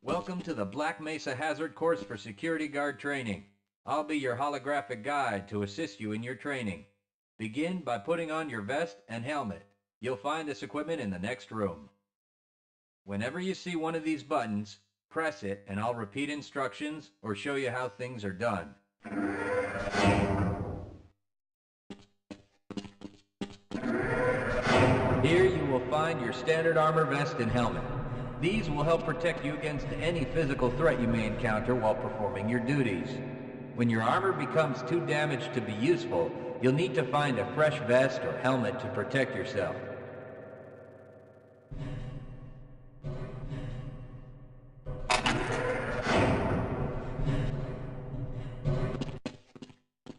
Welcome to the Black Mesa Hazard Course for Security Guard Training. I'll be your holographic guide to assist you in your training. Begin by putting on your vest and helmet. You'll find this equipment in the next room. Whenever you see one of these buttons, press it and I'll repeat instructions or show you how things are done. Here you will find your standard armor vest and helmet. These will help protect you against any physical threat you may encounter while performing your duties. When your armor becomes too damaged to be useful, you'll need to find a fresh vest or helmet to protect yourself.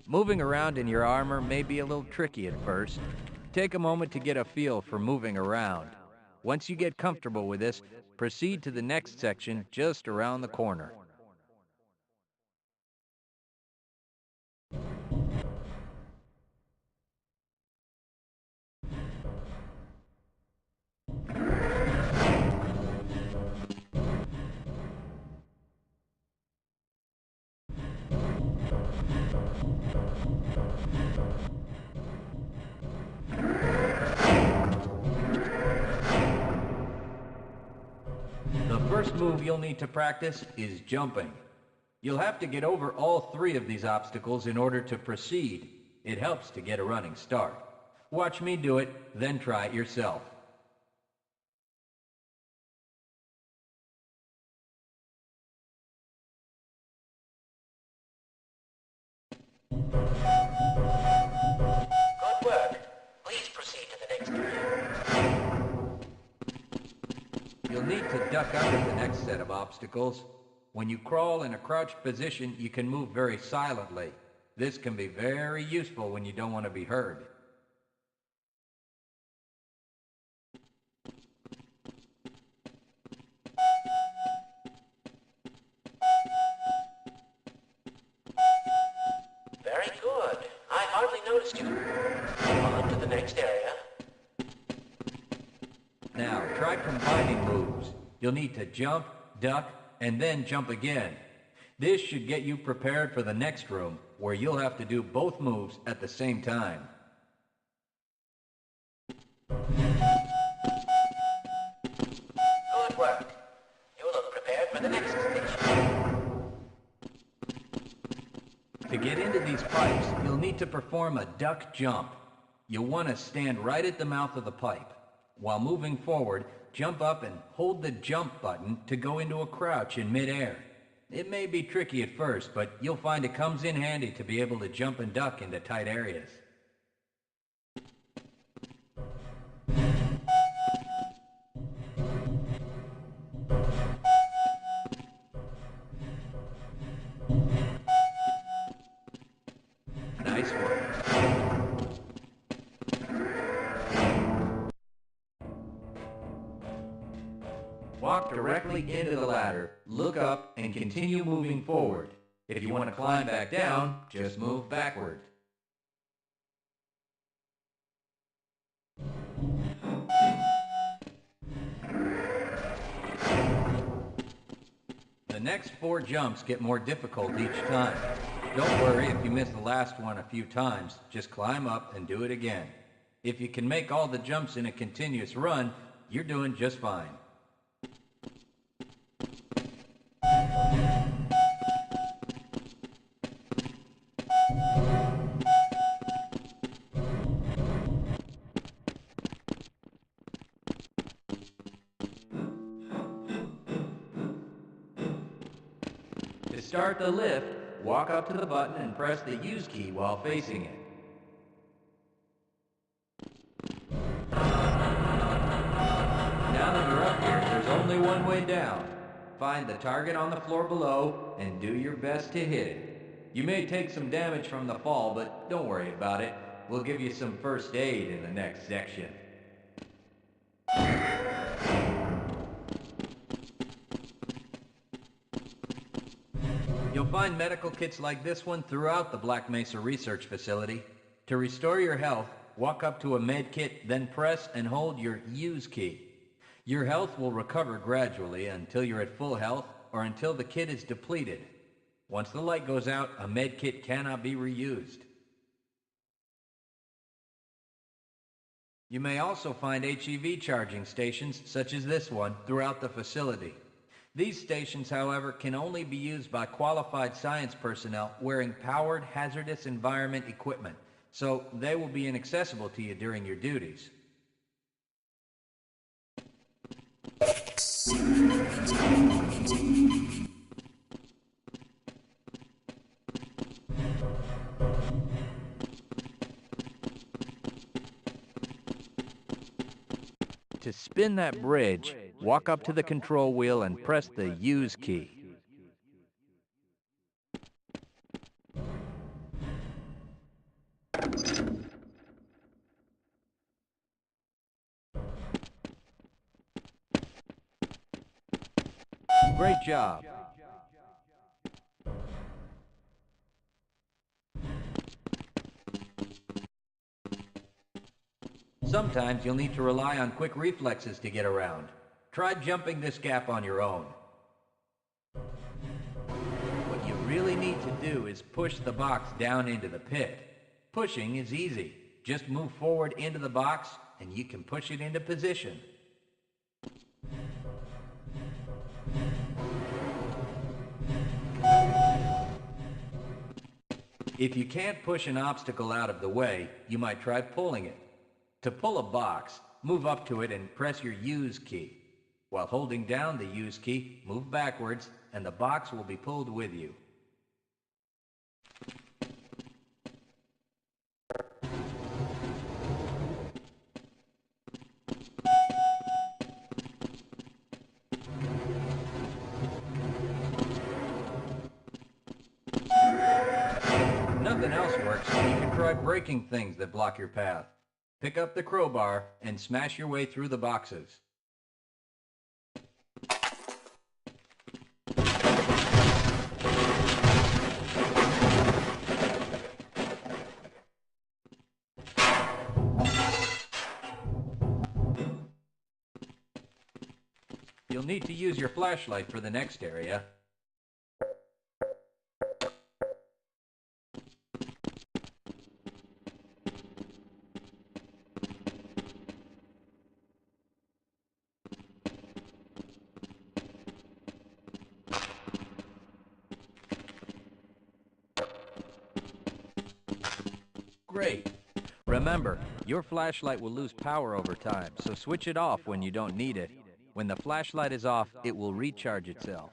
Moving around in your armor may be a little tricky at first. Take a moment to get a feel for moving around. Once you get comfortable with this, proceed to the next section just around the corner. The first move you'll need to practice is jumping. You'll have to get over all three of these obstacles in order to proceed. It helps to get a running start. Watch me do it, then try it yourself. Good work. Please proceed to the next area. You'll need to duck under the next set of obstacles. When you crawl in a crouched position, you can move very silently. This can be very useful when you don't want to be heard. Very good. I hardly noticed you. On to the next area. Now, try combining moves. You'll need to jump, duck, and then jump again. This should get you prepared for the next room, where you'll have to do both moves at the same time. Good work. You look prepared for the next station. To get into these pipes, you'll need to perform a duck jump. You'll want to stand right at the mouth of the pipe. While moving forward, jump up and hold the jump button to go into a crouch in midair. It may be tricky at first, but you'll find it comes in handy to be able to jump and duck into tight areas. Nice work. Walk directly into the ladder, look up, and continue moving forward. If you want to climb back down, just move backward. The next 4 jumps get more difficult each time. Don't worry if you miss the last one a few times, just climb up and do it again. If you can make all the jumps in a continuous run, you're doing just fine. To start the lift, walk up to the button and press the use key while facing it. Now that you're up here, there's only one way down. Find the target on the floor below and do your best to hit it. You may take some damage from the fall, but don't worry about it. We'll give you some first aid in the next section. You'll find medical kits like this one throughout the Black Mesa Research Facility. To restore your health, walk up to a med kit, then press and hold your use key. Your health will recover gradually until you're at full health or until the kit is depleted. Once the light goes out, a med kit cannot be reused. You may also find HEV charging stations, such as this one, throughout the facility. These stations, however, can only be used by qualified science personnel wearing powered hazardous environment equipment, so they will be inaccessible to you during your duties. To spin that bridge, walk up to the control wheel and press the Use key. Great job. Sometimes you'll need to rely on quick reflexes to get around. Try jumping this gap on your own. What you really need to do is push the box down into the pit. Pushing is easy. Just move forward into the box and you can push it into position. If you can't push an obstacle out of the way, you might try pulling it. To pull a box, move up to it and press your Use key. While holding down the Use key, move backwards and the box will be pulled with you. If nothing else works, you can try breaking things that block your path. Pick up the crowbar and smash your way through the boxes. You'll need to use your flashlight for the next area. Great. Remember, your flashlight will lose power over time, so switch it off when you don't need it. When the flashlight is off, it will recharge itself.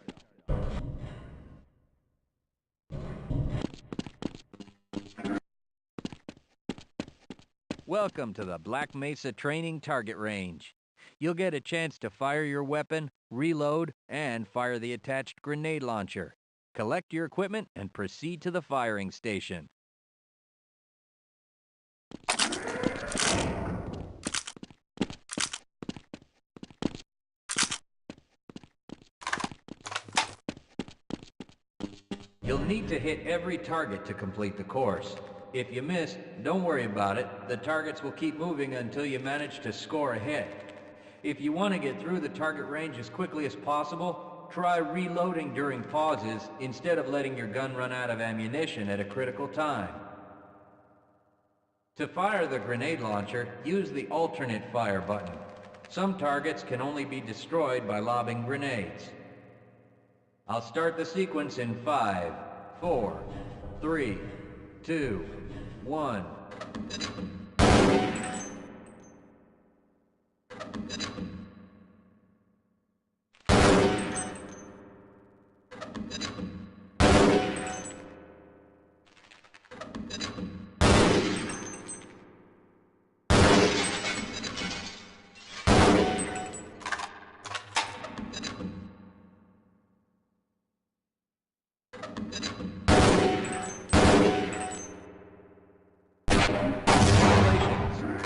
Welcome to the Black Mesa Training Target Range. You'll get a chance to fire your weapon, reload, and fire the attached grenade launcher. Collect your equipment and proceed to the firing station. You'll need to hit every target to complete the course. If you miss, don't worry about it. The targets will keep moving until you manage to score a hit. If you want to get through the target range as quickly as possible, try reloading during pauses instead of letting your gun run out of ammunition at a critical time. To fire the grenade launcher, use the alternate fire button. Some targets can only be destroyed by lobbing grenades. I'll start the sequence in 5, 4, 3, 2, 1.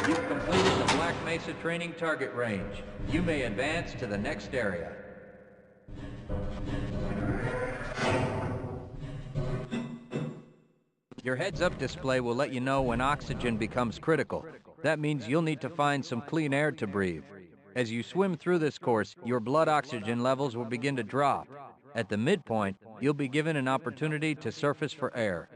You've completed the Black Mesa Training Target Range. You may advance to the next area. Your heads-up display will let you know when oxygen becomes critical. That means you'll need to find some clean air to breathe. As you swim through this course, your blood oxygen levels will begin to drop. At the midpoint, you'll be given an opportunity to surface for air.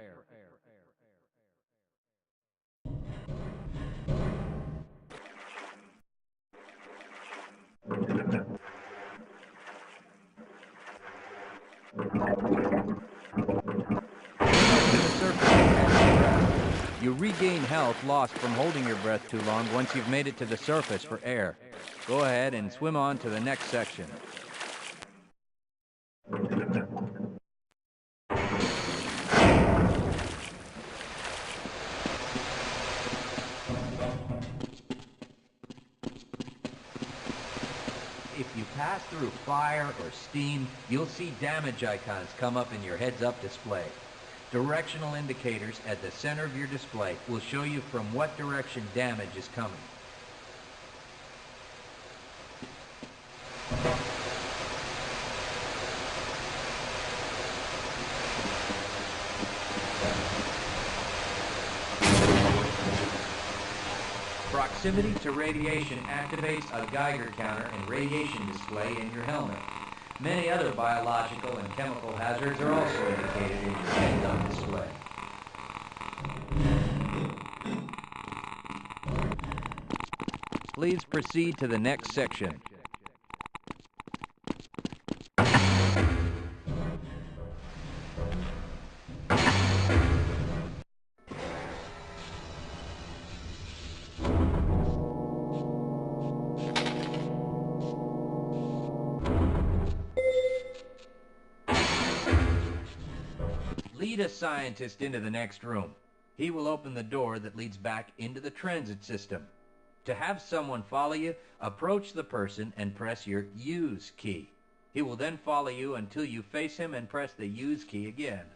You regain health lost from holding your breath too long once you've made it to the surface for air. Go ahead and swim on to the next section. If you pass through fire or steam, you'll see damage icons come up in your heads-up display. Directional indicators at the center of your display will show you from what direction damage is coming. Proximity to radiation activates a Geiger counter and radiation display in your helmet. Many other biological and chemical hazards are also indicated in your heads-up display. Please proceed to the next section. Lead a scientist into the next room. He will open the door that leads back into the transit system. To have someone follow you, approach the person and press your Use key. He will then follow you until you face him and press the Use key again.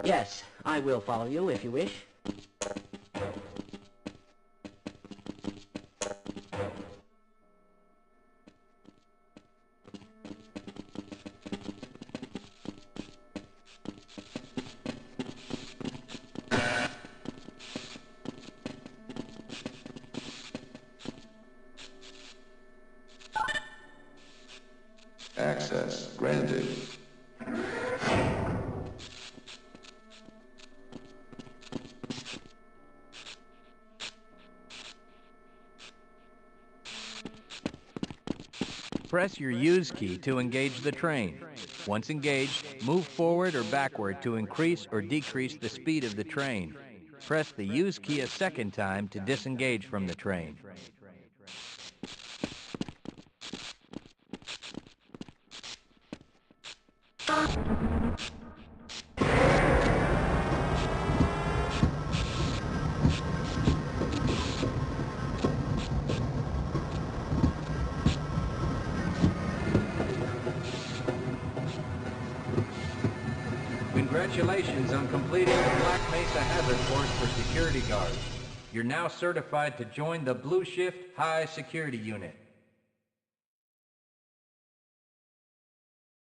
Yes, I will follow you if you wish. Access granted. Press your Use key to engage the train. Once engaged, move forward or backward to increase or decrease the speed of the train. Press the Use key a second time to disengage from the train. Congratulations on completing the Black Mesa Hazard course for security guards. You're now certified to join the Blue Shift High Security Unit.